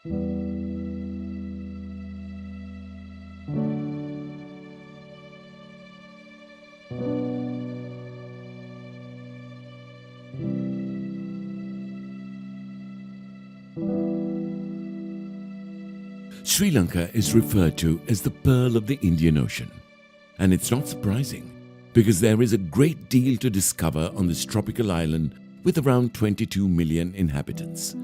Sri Lanka is referred to as the Pearl of the Indian Ocean. And it's not surprising, because there is a great deal to discover on this tropical island with around 22 million inhabitants.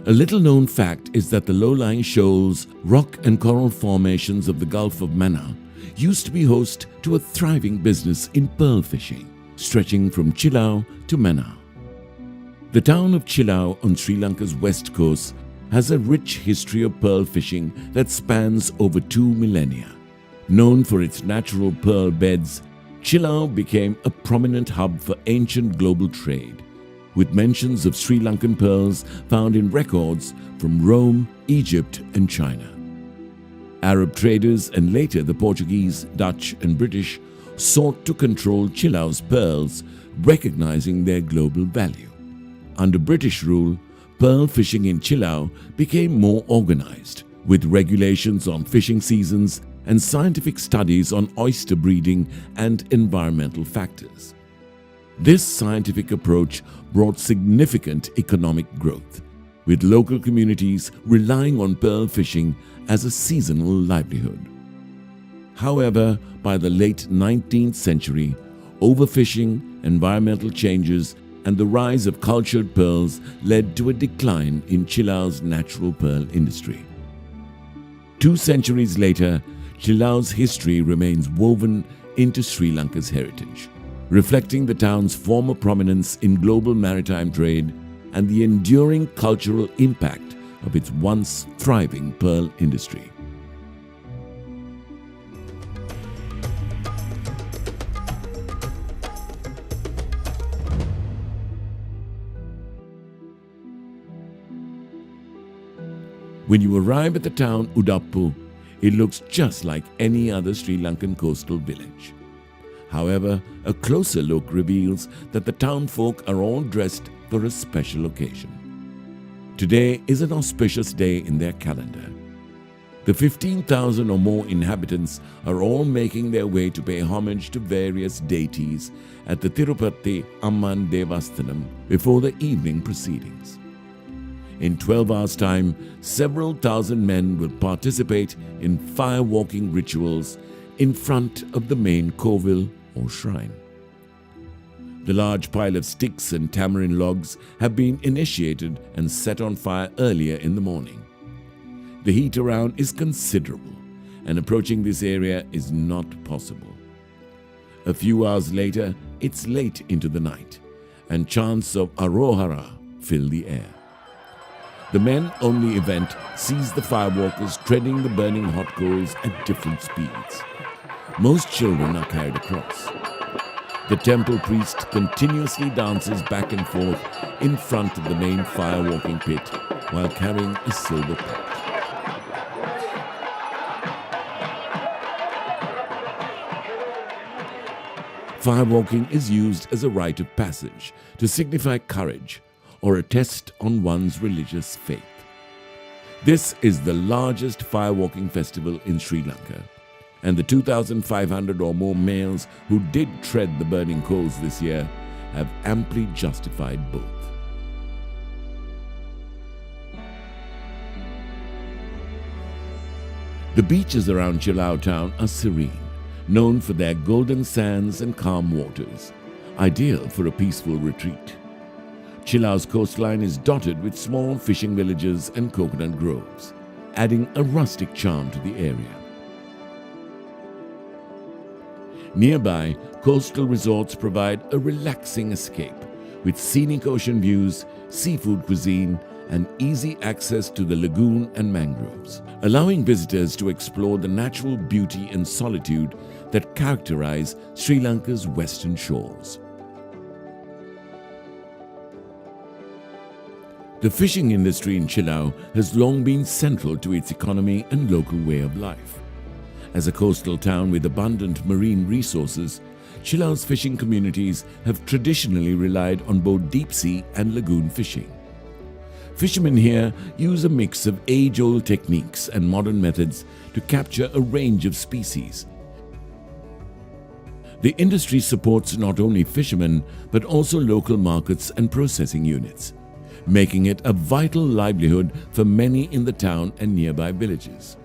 A little known fact is that the low-lying shoals, rock and coral formations of the Gulf of Mannar used to be host to a thriving business in pearl fishing, stretching from Chilau to Mannar. The town of Chilau on Sri Lanka's west coast has a rich history of pearl fishing that spans over 2 millennia. Known for its natural pearl beds, Chilau became a prominent hub for ancient global trade, with mentions of Sri Lankan pearls found in records from Rome, Egypt, and China. Arab traders and later the Portuguese, Dutch, and British sought to control Chilau's pearls, recognizing their global value. Under British rule, pearl fishing in Chilau became more organized, with regulations on fishing seasons and scientific studies on oyster breeding and environmental factors. This scientific approach brought significant economic growth, with local communities relying on pearl fishing as a seasonal livelihood. However, by the late 19th century, overfishing, environmental changes, and the rise of cultured pearls led to a decline in Chilau's natural pearl industry. 2 centuries later, Chilau's history remains woven into Sri Lanka's heritage, reflecting the town's former prominence in global maritime trade and the enduring cultural impact of its once thriving pearl industry. When you arrive at the town Udappu, it looks just like any other Sri Lankan coastal village. However, a closer look reveals that the townfolk are all dressed for a special occasion. Today is an auspicious day in their calendar. The 15,000 or more inhabitants are all making their way to pay homage to various deities at the Tirupati Amman Devasthanam before the evening proceedings. In 12 hours' time, several thousand men will participate in fire-walking rituals in front of the main kovil or shrine. The large pile of sticks and tamarind logs have been initiated and set on fire earlier in the morning. The heat around is considerable, and approaching this area is not possible. A few hours later, it's late into the night, and chants of Arohara fill the air. The men on the event sees the firewalkers treading the burning hot coals at different speeds. Most children are carried across. The temple priest continuously dances back and forth in front of the main firewalking pit while carrying a silver pot. Firewalking is used as a rite of passage to signify courage or a test on one's religious faith. This is the largest firewalking festival in Sri Lanka, and the 2,500 or more males who did tread the burning coals this year have amply justified both. The beaches around Chilau town are serene, known for their golden sands and calm waters, ideal for a peaceful retreat. Chilau's coastline is dotted with small fishing villages and coconut groves, adding a rustic charm to the area. Nearby, coastal resorts provide a relaxing escape with scenic ocean views, seafood cuisine, and easy access to the lagoon and mangroves, allowing visitors to explore the natural beauty and solitude that characterize Sri Lanka's western shores. The fishing industry in Chilau has long been central to its economy and local way of life. As a coastal town with abundant marine resources, Chilau's fishing communities have traditionally relied on both deep-sea and lagoon fishing. Fishermen here use a mix of age-old techniques and modern methods to capture a range of species. The industry supports not only fishermen but also local markets and processing units, making it a vital livelihood for many in the town and nearby villages.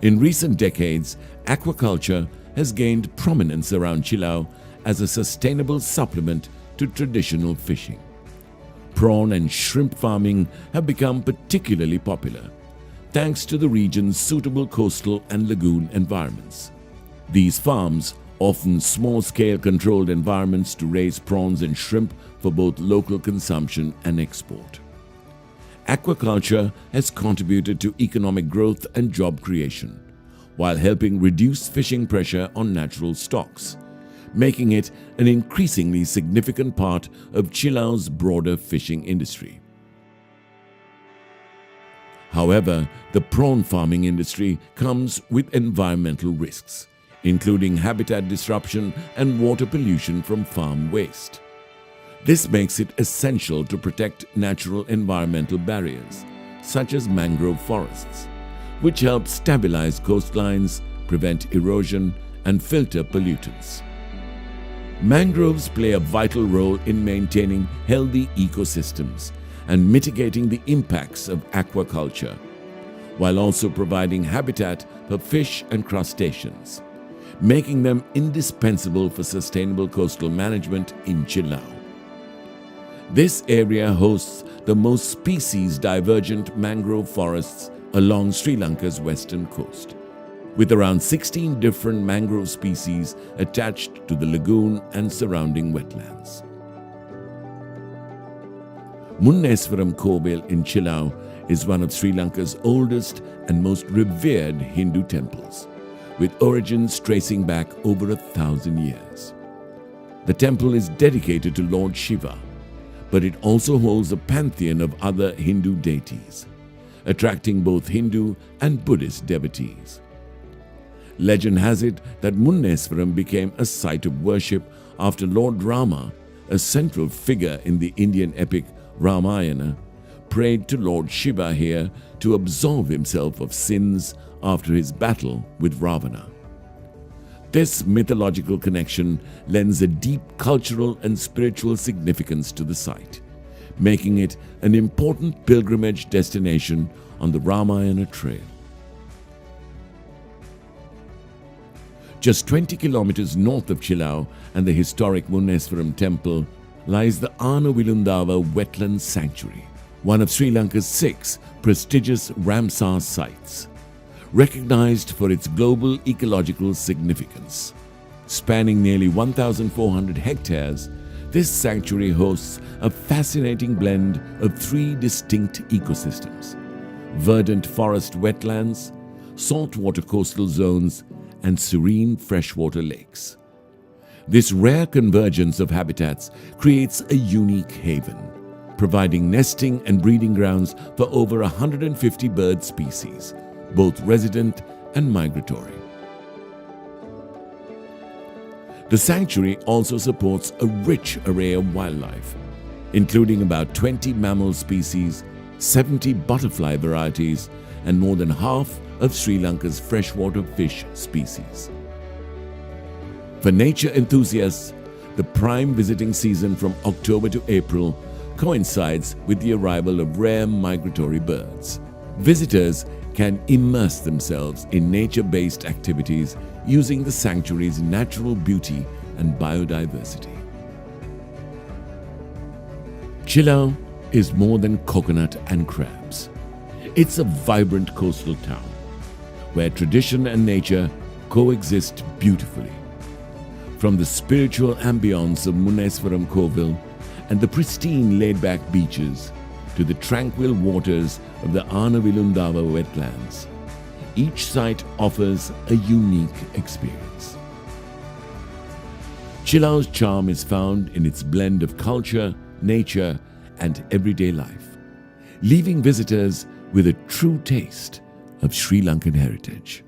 In recent decades, aquaculture has gained prominence around Chilau as a sustainable supplement to traditional fishing. Prawn and shrimp farming have become particularly popular, thanks to the region's suitable coastal and lagoon environments. These farms, often small-scale controlled environments to raise prawns and shrimp for both local consumption and export. Aquaculture has contributed to economic growth and job creation, while helping reduce fishing pressure on natural stocks, making it an increasingly significant part of Chilau's broader fishing industry. However, the prawn farming industry comes with environmental risks, including habitat disruption and water pollution from farm waste. This makes it essential to protect natural environmental barriers, such as mangrove forests, which help stabilize coastlines, prevent erosion, and filter pollutants. Mangroves play a vital role in maintaining healthy ecosystems and mitigating the impacts of aquaculture, while also providing habitat for fish and crustaceans, making them indispensable for sustainable coastal management in Chilau. This area hosts the most species-divergent mangrove forests along Sri Lanka's western coast, with around 16 different mangrove species attached to the lagoon and surrounding wetlands. Munneswaram Kovil in Chilau is one of Sri Lanka's oldest and most revered Hindu temples, with origins tracing back over 1,000 years. The temple is dedicated to Lord Shiva, but it also holds a pantheon of other Hindu deities, attracting both Hindu and Buddhist devotees. Legend has it that Munneswaram became a site of worship after Lord Rama, a central figure in the Indian epic Ramayana, prayed to Lord Shiva here to absolve himself of sins after his battle with Ravana. This mythological connection lends a deep cultural and spiritual significance to the site, making it an important pilgrimage destination on the Ramayana trail. Just 20 kilometers north of Chilau and the historic Munneswaram temple lies the Anavilundava Wetland Sanctuary, one of Sri Lanka's 6 prestigious Ramsar sites, recognized for its global ecological significance. Spanning nearly 1,400 hectares, this sanctuary hosts a fascinating blend of 3 distinct ecosystems: verdant forest wetlands, saltwater coastal zones, and serene freshwater lakes. This rare convergence of habitats creates a unique haven, providing nesting and breeding grounds for over 150 bird species, both resident and migratory. The sanctuary also supports a rich array of wildlife, including about 20 mammal species, 70 butterfly varieties, and more than half of Sri Lanka's freshwater fish species. For nature enthusiasts, the prime visiting season from October to April coincides with the arrival of rare migratory birds. Visitors can immerse themselves in nature-based activities using the sanctuary's natural beauty and biodiversity. Chilau is more than coconut and crabs. It's a vibrant coastal town where tradition and nature coexist beautifully. From the spiritual ambience of Munneswaram Kovil and the pristine laid-back beaches to the tranquil waters of the Anavilundava wetlands, each site offers a unique experience. Chilau's charm is found in its blend of culture, nature, and everyday life, leaving visitors with a true taste of Sri Lankan heritage.